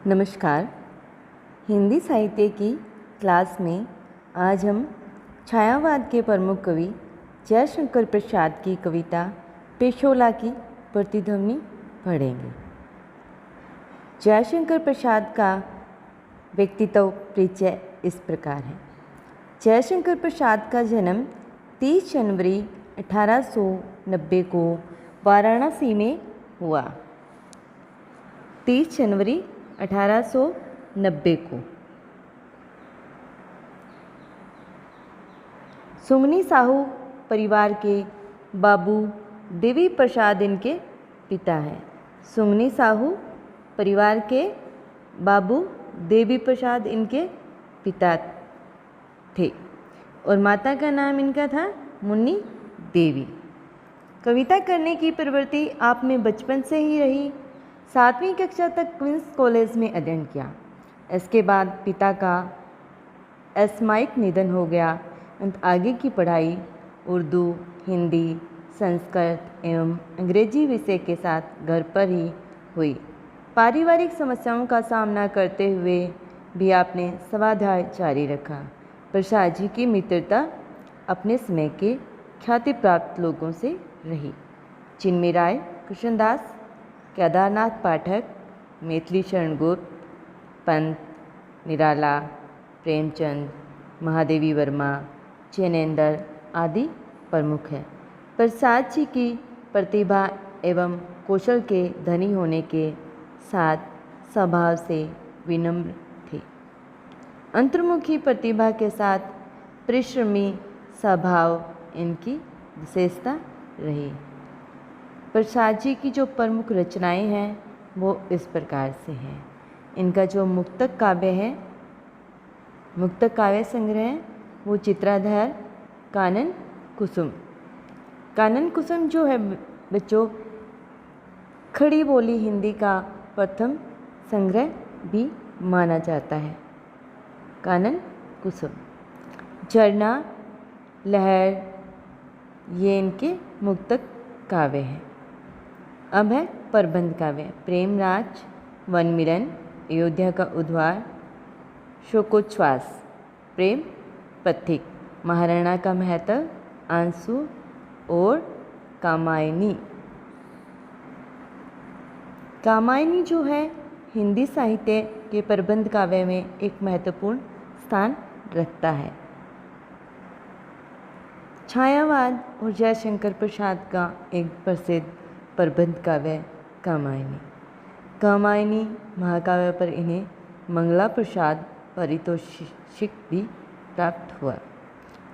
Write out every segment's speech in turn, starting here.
नमस्कार। हिंदी साहित्य की क्लास में आज हम छायावाद के प्रमुख कवि जयशंकर प्रसाद की कविता पेशोला की प्रतिध्वनि पढ़ेंगे। जयशंकर प्रसाद का व्यक्तित्व परिचय इस प्रकार है। जयशंकर प्रसाद का जन्म 30 जनवरी 1890 को वाराणसी में हुआ। 30 जनवरी 1890 को सुमनी साहू परिवार के बाबू देवी प्रसाद इनके पिता हैं। सुमनी साहू परिवार के बाबू देवी प्रसाद इनके पिता थे और माता का नाम इनका था मुन्नी देवी। कविता करने की प्रवृत्ति आप में बचपन से ही रही। 7वीं कक्षा तक क्वींस कॉलेज में अध्ययन किया। इसके बाद पिता का असामयिक निधन हो गया। आगे की पढ़ाई उर्दू, हिंदी, संस्कृत एवं अंग्रेजी विषय के साथ घर पर ही हुई। पारिवारिक समस्याओं का सामना करते हुए भी आपने स्वाध्याय जारी रखा। प्रसाद जी की मित्रता अपने समय के ख्याति प्राप्त लोगों से रही, जिनमें राय कृष्णदास, केदारनाथ पाठक, मैथिली शरण गुप्त, पंत, निराला, प्रेमचंद, महादेवी वर्मा, जैनेन्द्र आदि प्रमुख हैं। प्रसाद जी की प्रतिभा एवं कौशल के धनी होने के साथ स्वभाव से विनम्र थे। अंतर्मुखी प्रतिभा के साथ परिश्रमी स्वभाव इनकी विशेषता रही। प्रसाद जी की जो प्रमुख रचनाएं हैं वो इस प्रकार से हैं। इनका जो मुक्तक काव्य है, मुक्तक काव्य संग्रह है, वो चित्राधार कानन कुसुम। कानन कुसुम जो है बच्चों, खड़ी बोली हिंदी का प्रथम संग्रह भी माना जाता है। कानन कुसुम, झरना, लहर, ये इनके मुक्तक काव्य हैं। अब है प्रबंध काव्य। प्रेमराज, वन मिलन, अयोध्या का उद्धार, शोकोच्छ्वास, प्रेम पथिक, महाराणा का महत्व, आंसू और कामायनी। कामायनी जो है हिंदी साहित्य के प्रबंध काव्य में एक महत्वपूर्ण स्थान रखता है। छायावाद और जयशंकर प्रसाद का एक प्रसिद्ध प्रबंध काव्य कामायनी। कामायनी महाकाव्य पर इन्हें मंगला प्रसाद पारितोषिक भी प्राप्त हुआ।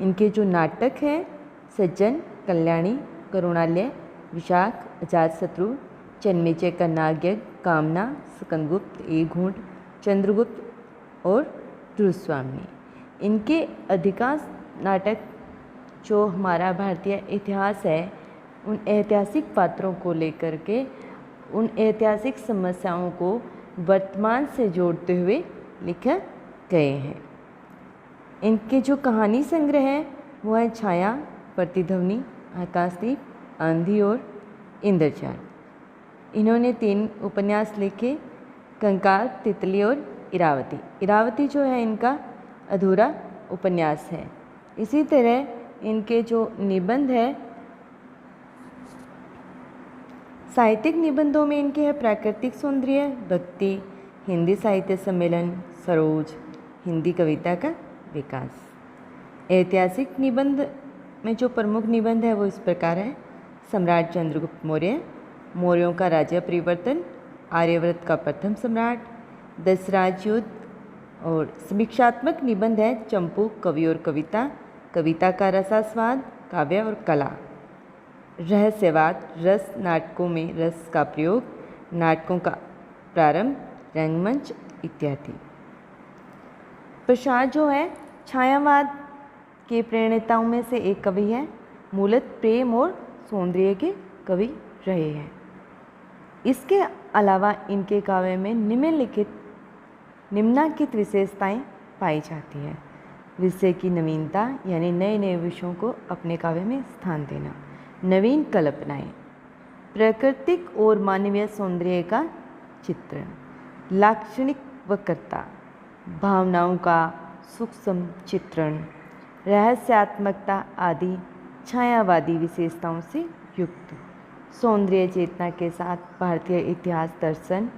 इनके जो नाटक हैं सज्जन, कल्याणी, करुणालय, विशाख, अजातशत्रु, जन्मेजय का नागयज्ञ, कामना, स्कंदगुप्त, एक घूंट, चंद्रगुप्त और ध्रुवस्वामिनी। इनके अधिकांश नाटक जो हमारा भारतीय इतिहास है, उन ऐतिहासिक पात्रों को लेकर के उन ऐतिहासिक समस्याओं को वर्तमान से जोड़ते हुए लिखे गए हैं। इनके जो कहानी संग्रह हैं वो है छाया, प्रतिध्वनि, आकाशदीप, आंधी और इंद्रजाल। इन्होंने 3 उपन्यास लिखे, कंकाल, तितली और इरावती। इरावती जो है इनका अधूरा उपन्यास है। इसी तरह इनके जो निबंध है, साहित्यिक निबंधों में इनके है प्राकृतिक सौंदर्य, भक्ति, हिंदी साहित्य सम्मेलन, सरोज, हिंदी कविता का विकास। ऐतिहासिक निबंध में जो प्रमुख निबंध है वो इस प्रकार है। सम्राट चंद्रगुप्त मौर्य, मौर्यों का राज्य परिवर्तन, आर्यव्रत का प्रथम सम्राट, दशराज युद्ध। और समीक्षात्मक निबंध है चंपू, कवि और कविता, कविता का रसास्वाद, काव्य और कला, रहस्यवाद, रस, नाटकों में रस का प्रयोग, नाटकों का प्रारंभ, रंगमंच इत्यादि। प्रसाद जो है छायावाद के प्रणेताओं में से एक कवि है। मूलतः प्रेम और सौंदर्य के कवि रहे हैं। इसके अलावा इनके काव्य में निम्नलिखित विशेषताएं पाई जाती हैं। विषय की नवीनता, यानी नए नए विषयों को अपने काव्य में स्थान देना, नवीन कल्पनाएं, प्राकृतिक और मानवीय सौंदर्य का चित्रण, लाक्षणिक वक्रता, भावनाओं का सूक्ष्म चित्रण, रहस्यात्मकता आदि छायावादी विशेषताओं से युक्त, सौंदर्य चेतना के साथ भारतीय इतिहास, दर्शन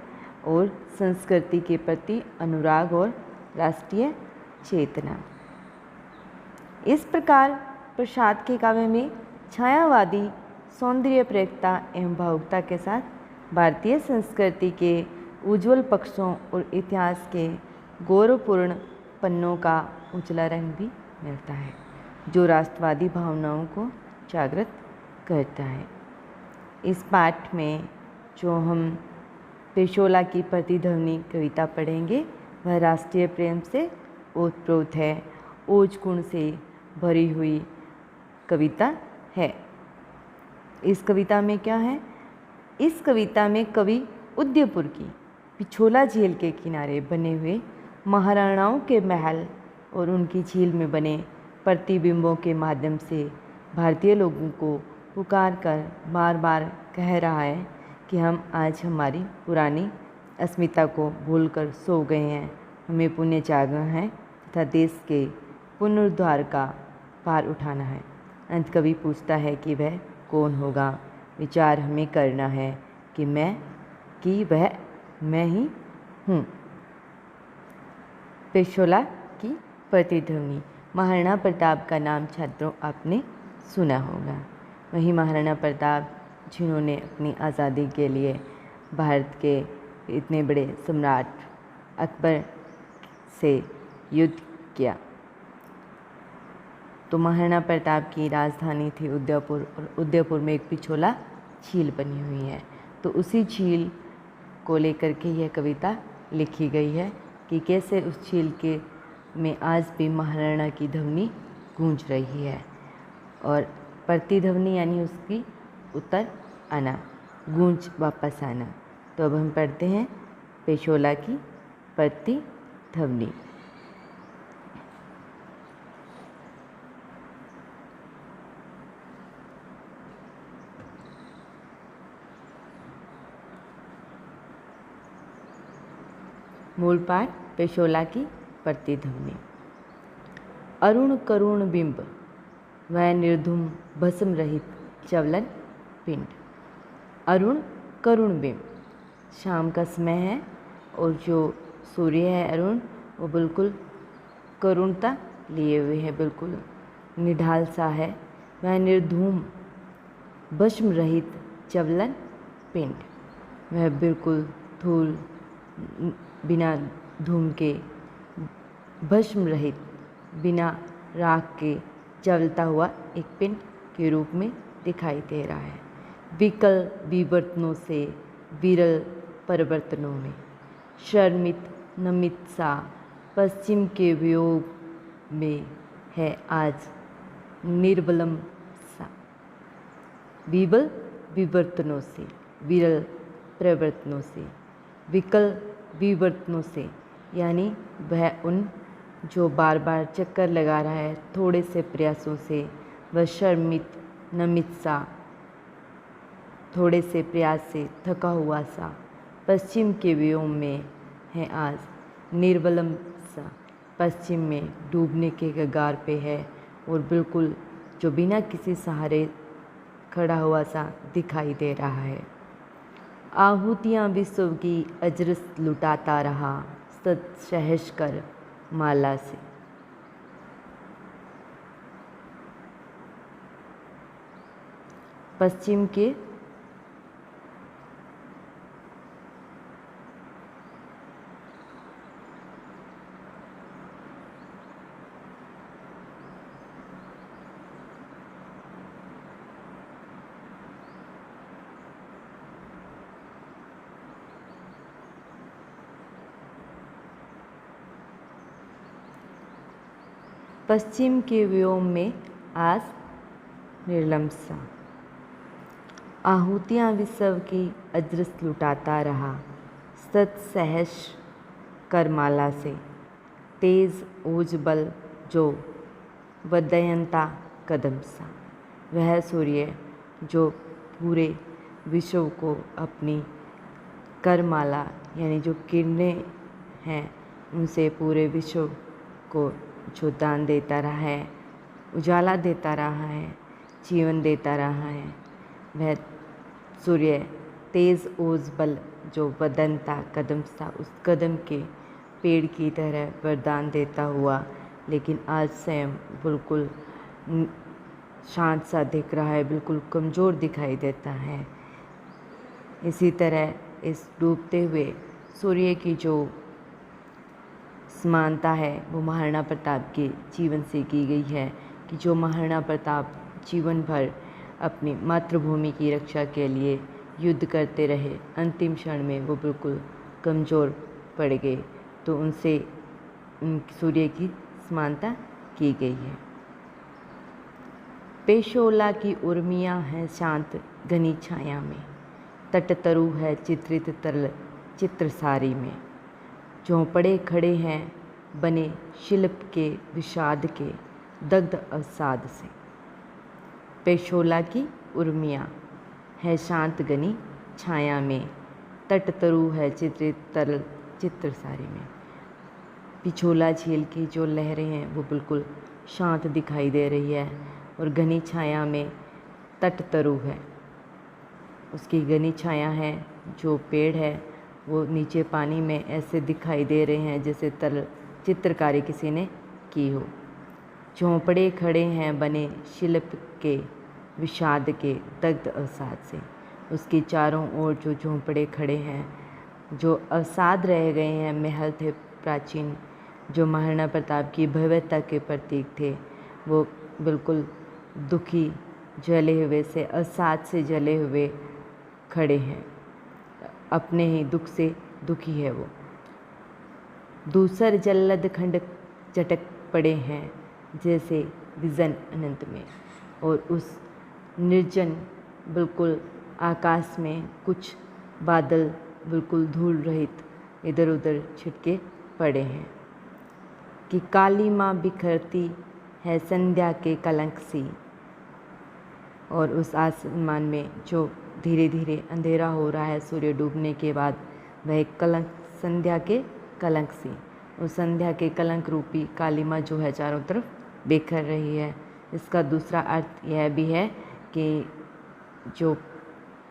और संस्कृति के प्रति अनुराग और राष्ट्रीय चेतना। इस प्रकार प्रसाद के काव्य में छायावादी सौंदर्य प्रेरकता एवं भावुकता के साथ भारतीय संस्कृति के उज्ज्वल पक्षों और इतिहास के गौरवपूर्ण पन्नों का उजला रंग भी मिलता है, जो राष्ट्रवादी भावनाओं को जागृत करता है। इस पाठ में जो हम पेशोला की प्रतिध्वनि कविता पढ़ेंगे वह राष्ट्रीय प्रेम से ओतप्रोत है, ओज गुण से भरी हुई कविता है। इस कविता में क्या है? इस कविता में कवि उदयपुर की पिछोला झील के किनारे बने हुए महाराणाओं के महल और उनकी झील में बने प्रतिबिंबों के माध्यम से भारतीय लोगों को पुकार कर बार बार कह रहा है कि हम आज हमारी पुरानी अस्मिता को भूलकर सो गए हैं, हमें पुण्य जागना है तथा देश के पुनरुद्धार का भार उठाना है। अंत कवि पूछता है कि वह कौन होगा। विचार हमें करना है कि वह मैं ही हूँ। पेशोला की प्रतिध्वनि। महाराणा प्रताप का नाम छात्रों आपने सुना होगा। वही महाराणा प्रताप जिन्होंने अपनी आज़ादी के लिए भारत के इतने बड़े सम्राट अकबर से युद्ध किया। तो महाराणा प्रताप की राजधानी थी उदयपुर, और उदयपुर में एक पिछोला झील बनी हुई है। तो उसी झील को लेकर के यह कविता लिखी गई है कि कैसे उस झील के में आज भी महाराणा की ध्वनि गूंज रही है, और प्रतिध्वनि यानी उसकी उतर आना, गूंज वापस आना। तो अब हम पढ़ते हैं पेशोला की प्रतिध्वनि। मूल पाठ पेशोला की प्रतिध्वनि। अरुण करुण बिंब, वह निर्धूम भस्म रहित चवलन पिंड। अरुण करुण बिंब, शाम का समय है और जो सूर्य है अरुण, वो बिल्कुल करुणता लिए हुए है, बिल्कुल निढाल सा है। वह निर्धूम भस्म रहित चवलन पिंड, वह बिल्कुल धूल बिना धूम के, भस्म रहित बिना राख के चलता हुआ एक पिंड के रूप में दिखाई दे रहा है। विकल विवर्तनों से विरल परिवर्तनों में, शर्मित नमित सा पश्चिम के वियोग में है आज निर्बलम सा। विबल विवर्तनों से, विरल परिवर्तनों से, विकल विवर्तनों से, यानी वह उन जो बार बार चक्कर लगा रहा है थोड़े से प्रयासों से, वह शर्मित नमित सा, थोड़े से प्रयास से थका हुआ सा, पश्चिम के व्योम में है आज निर्बलम सा, पश्चिम में डूबने के कगार पे है और बिल्कुल जो बिना किसी सहारे खड़ा हुआ सा दिखाई दे रहा है। आहुतियाँ विश्व की अजरस लुटाता रहा, सत सहस कर माला से। पश्चिम के पश्चिम के व्योम में आज निर्लम सा। आहुतियाँ विश्व की अजरस लुटाता रहा, सत सहस करमाला से। तेज ओज बल जो वदयंता कदम सा, वह सूर्य जो पूरे विश्व को अपनी करमाला यानी जो किरणें हैं उनसे पूरे विश्व को जो दान देता रहा है, उजाला देता रहा है, जीवन देता रहा है, वह सूर्य तेज ओज बल जो बदन था, कदम था, उस कदम के पेड़ की तरह वरदान देता हुआ लेकिन आज स्वयं बिल्कुल शांत सा दिख रहा है, बिल्कुल कमज़ोर दिखाई देता है। इसी तरह इस डूबते हुए सूर्य की जो समानता है वो महाराणा प्रताप के जीवन से की गई है कि जो महाराणा प्रताप जीवन भर अपनी मातृभूमि की रक्षा के लिए युद्ध करते रहे, अंतिम क्षण में वो बिल्कुल कमज़ोर पड़ गए, तो उनसे सूर्य की समानता की गई है। पेशोला की उर्मियाँ हैं शांत घनी छाया में, तटतरु है चित्रित तरल चित्रसारी में, झोंपड़े खड़े हैं बने शिल्प के विषाद के दग्ध अवसाद से। पेशोला की उर्मियाँ है शांत घनी छाया में, तटतरु है चित्रित तरल चित्रसारी में। पिछोला झील की जो लहरें हैं वो बिल्कुल शांत दिखाई दे रही है और घनी छाया में तटतरु है, उसकी घनी छाया है, जो पेड़ है वो नीचे पानी में ऐसे दिखाई दे रहे हैं जैसे तरल चित्रकारी किसी ने की हो। झोंपड़े खड़े हैं बने शिल्प के विषाद के दग्ध अवसाद से, उसके चारों ओर जो झोंपड़े खड़े हैं, जो अवसाद रह गए हैं, महल थे प्राचीन जो महाराणा प्रताप की भव्यता के प्रतीक थे, वो बिल्कुल दुखी जले हुए से, अवसाद से जले हुए खड़े हैं, अपने ही दुख से दुखी है वो। दूसर जल्लद खंड झटक पड़े हैं जैसे विजन अनंत में, और उस निर्जन बिल्कुल आकाश में कुछ बादल बिल्कुल धूल रहित इधर उधर छिटके पड़े हैं कि काली माँ बिखरती है संध्या के कलंक सी, और उस आसमान में जो धीरे धीरे अंधेरा हो रहा है सूर्य डूबने के बाद, वह एक कलंक संध्या के कलंक सी, उस संध्या के कलंक रूपी काली माँ जो है चारों तरफ बिखर रही है। इसका दूसरा अर्थ यह भी है कि जो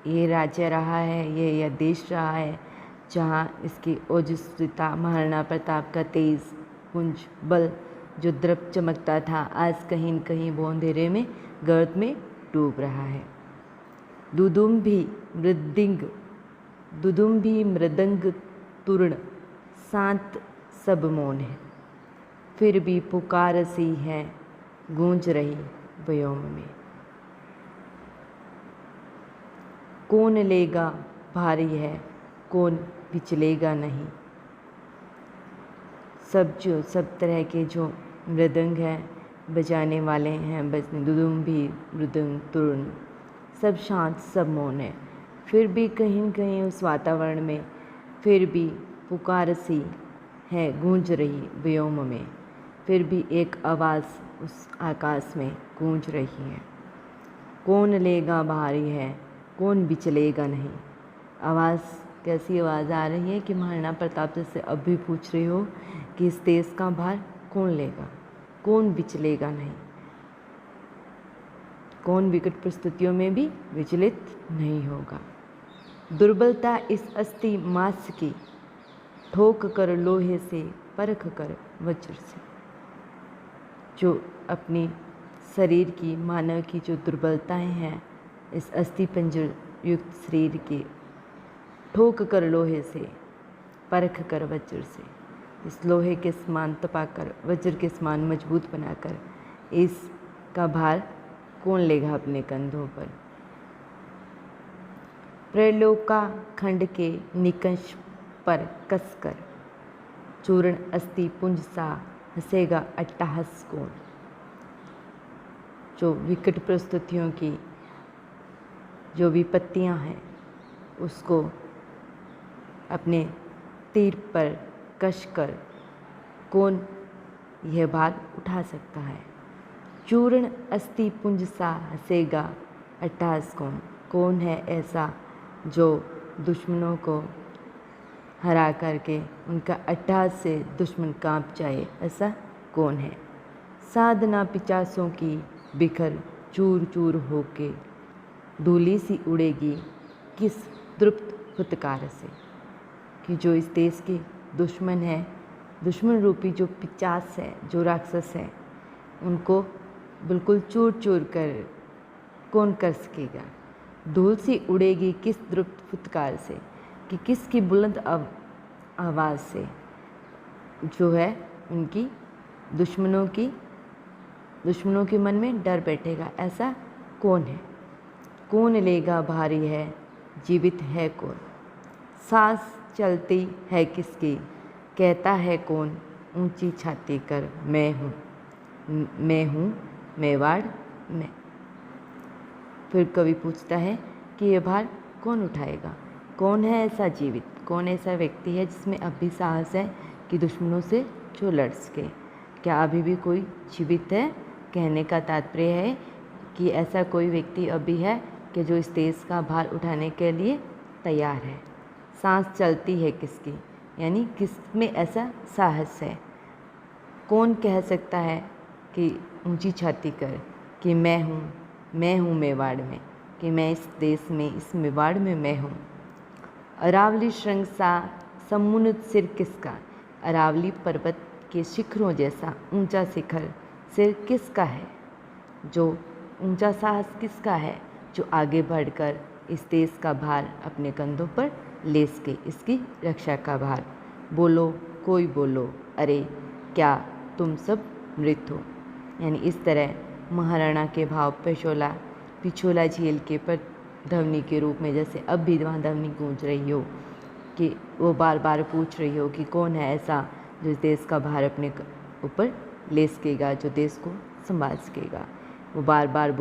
ये राज्य रहा है, ये यह देश रहा है जहाँ इसकी ओजस्विता महाराणा प्रताप का तेज पुंज बल जो द्रव चमकता था, आज कहीं न कहीं वो अंधेरे में गर्त में डूब रहा है। दुदुम्भी मृदंग तुर्ण शांत सब मौन है, फिर भी पुकार सी है गूंज रही व्योम में। कौन लेगा भारी है, कौन पिछलेगा नहीं। सब तरह के जो मृदंग हैं बजाने वाले हैं, दुदुम्भी मृदंग तुर्ण, सब शांत सब मौन है, फिर भी कहीं न कहीं उस वातावरण में फिर भी पुकार सी है गूंज रही व्योम में, फिर भी एक आवाज़ उस आकाश में गूंज रही है। कौन लेगा भारी है, कौन बिचलेगा नहीं। आवाज़ कैसी आवाज़ आ रही है कि महाराणा प्रताप जैसे अब भी पूछ रहे हो कि इस देश का भार कौन लेगा, कौन बिचलेगा नहीं, कौन विकट परिस्थितियों में भी विचलित नहीं होगा। दुर्बलता इस अस्थि मांस की, ठोक कर लोहे से परख कर वज्र से। जो अपनी शरीर की, मानव की जो दुर्बलताएं हैं, इस अस्थि पंजर युक्त शरीर के ठोक कर लोहे से, परख कर वज्र से, इस लोहे के समान तपाकर, वज्र के समान मजबूत बनाकर इसका भार कौन लेगा अपने कंधों पर। प्रलोका खंड के निकंश पर कसकर, चूर्ण अस्थि पुंज सा हंसेगा अट्टहास कौन। जो विकट परिस्थितियों की जो विपत्तियां हैं, उसको अपने तीर पर कसकर कौन यह भार उठा सकता है। चूर्ण अस्थि पुंज सा हंसेगा अट्टहास कौन। कौन है ऐसा जो दुश्मनों को हरा करके उनका अट्टहास से दुश्मन कांप जाए, ऐसा कौन है? साधना पिचासों की बिखर चूर चूर होके धूली सी उड़ेगी किस द्रुप्त फुतकार से। कि जो इस देश के दुश्मन है, दुश्मन रूपी जो पिचास है, जो राक्षस है, उनको बिल्कुल चूर चूर कर कौन कर सकेगा। धूल सी उड़ेगी किस द्रुप्त फुतकार से, कि किसकी बुलंद आवाज़ से जो है उनकी दुश्मनों के मन में डर बैठेगा, ऐसा कौन है? कौन लेगा भारी है, जीवित है कौन? सांस चलती है किसकी, कहता है कौन ऊंची छाती कर मैं हूँ मेवाड़ में। फिर कवि पूछता है कि ये भार कौन उठाएगा? कौन है ऐसा जीवित, कौन ऐसा व्यक्ति है जिसमें अब भी साहस है कि दुश्मनों से जो लड़ सके? क्या अभी भी कोई जीवित है? कहने का तात्पर्य है कि ऐसा कोई व्यक्ति अभी है कि जो इस देश का भार उठाने के लिए तैयार है। सांस चलती है किसकी, यानी किस में ऐसा साहस है? कौन कह सकता है कि ऊंची छाती कर कि मैं हूँ मेवाड़ में, कि मैं इस देश में, इस मेवाड़ में मैं हूँ। अरावली श्रृंग सा समुन्नत सिर किसका, अरावली पर्वत के शिखरों जैसा ऊंचा शिखर सिर किसका है? जो ऊंचा साहस किसका है जो आगे बढ़कर इस देश का भार अपने कंधों पर ले सके, इसकी रक्षा का भार। बोलो कोई बोलो, अरे क्या तुम सब मृत हो। यानी इस तरह महाराणा के भाव पिछोला झील के पर ध्वनि के रूप में, जैसे अब भी वहाँ ध्वनि गूंज रही हो कि वो बार बार पूछ रही हो कि कौन है ऐसा जो इस देश का भार अपने ऊपर ले सकेगा, जो देश को संभाल सकेगा। वो बार बार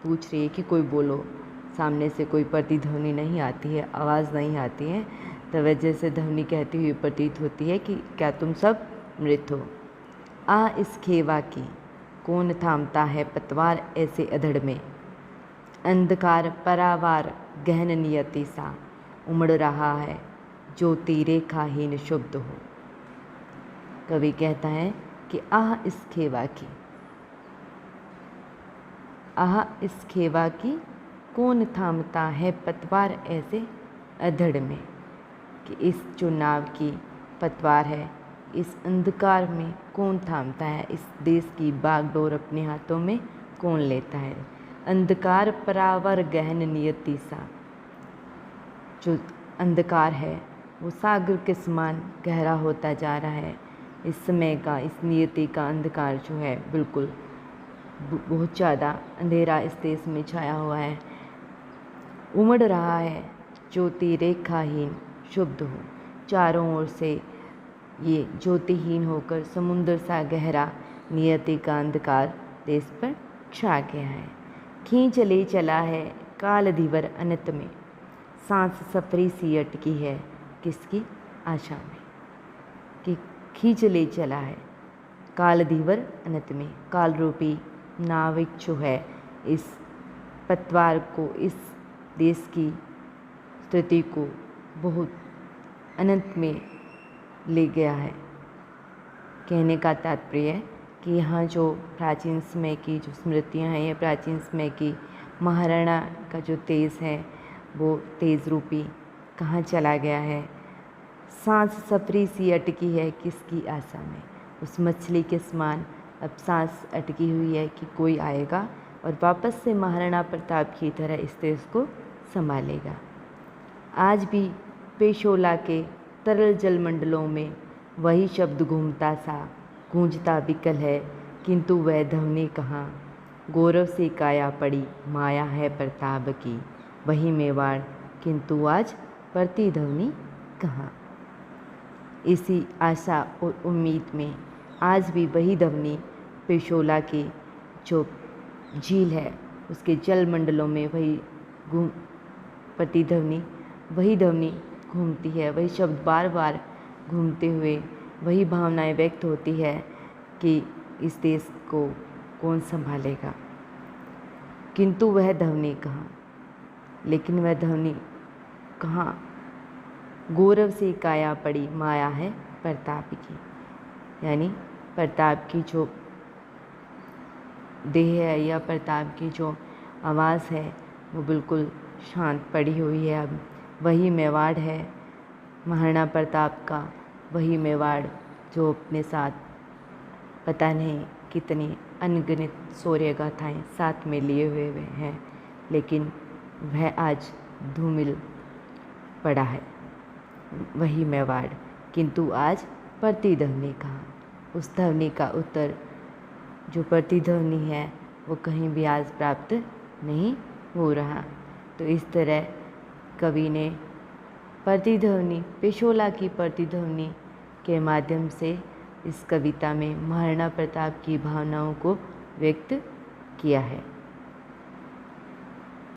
पूछ रही है कि कोई बोलो। सामने से कोई प्रतिध्वनि नहीं आती है, आवाज़ नहीं आती है, तो वजह से ध्वनि कहती हुई प्रतीत होती है कि क्या तुम सब मृत हो। आ इस खेवा की कौन थामता है पतवार ऐसे अधड़ में, अंधकार परावार गहन नियति सा उमड़ रहा है ज्योति रेखाहीन शुद्ध हो। कवि कहता है कि आह इस खेवा की कौन थामता है पतवार ऐसे अधड़ में, कि इस जो नाव की पतवार है, इस अंधकार में कौन थामता है, इस देश की बागडोर अपने हाथों में कौन लेता है। अंधकार परावर गहन नियति सा, जो अंधकार है वो सागर के समान गहरा होता जा रहा है। इस समय का, इस नियति का अंधकार जो है बिल्कुल बहुत ज़्यादा अंधेरा इस देश में छाया हुआ है। उमड़ रहा है ज्योति रेखाहीन शुद्ध हो, चारों ओर से ये ज्योतिहीन होकर समुद्र सा गहरा नियति का अंधकार देश पर छा गया है। खींच ले चला है काल धीवर अनंत में, सांस सफरी सी अटकी है किसकी आशा में। कि खींच ले चला है काल धीवर अनंत में, काल रूपी नाविक जो है इस पतवार को, इस देश की स्थिति को बहुत अनंत में ले गया है। कहने का तात्पर्य है कि यहाँ जो प्राचीन समय की जो स्मृतियाँ हैं, ये प्राचीन समय की महाराणा का जो तेज है वो तेज रूपी कहाँ चला गया है। सांस सफरी सी अटकी है किसकी आशा में, उस मछली के समान अब सांस अटकी हुई है कि कोई आएगा और वापस से महाराणा प्रताप की तरह इस देश को संभालेगा। आज भी पेशोला के तरल जलमंडलों में वही शब्द घूमता सा गूंजता विकल है, किंतु वह ध्वनि कहाँ। गौरव से काया पड़ी माया है प्रताप की, वही मेवाड़ किंतु आज परती ध्वनि कहाँ। इसी आशा और उम्मीद में आज भी वही ध्वनि पेशोला की जो झील है उसके जल मंडलों में वही प्रतिध्वनि, वही ध्वनि घूमती है, वही शब्द बार बार घूमते हुए वही भावनाएं व्यक्त होती है कि इस देश को कौन संभालेगा। किंतु वह ध्वनि कहाँ, लेकिन वह ध्वनि कहाँ गौरव से काया पड़ी माया है प्रताप की। यानी प्रताप की जो देह है या प्रताप की जो आवाज़ है वो बिल्कुल शांत पड़ी हुई है। अब वही मेवाड़ है महाराणा प्रताप का, वही मेवाड़ जो अपने साथ पता नहीं कितनी अनगिनत शौर्य गाथाएं साथ में लिए हुए हैं, लेकिन वह आज धूमिल पड़ा है वही मेवाड़। किंतु आज प्रतिध्वनि कहाँ, उस ध्वनि का उत्तर जो प्रतिध्वनि है वो कहीं भी आज प्राप्त नहीं हो रहा। तो इस तरह कवि ने प्रतिध्वनि, पिशोला की प्रतिध्वनि के माध्यम से इस कविता में महाराणा प्रताप की भावनाओं को व्यक्त किया है।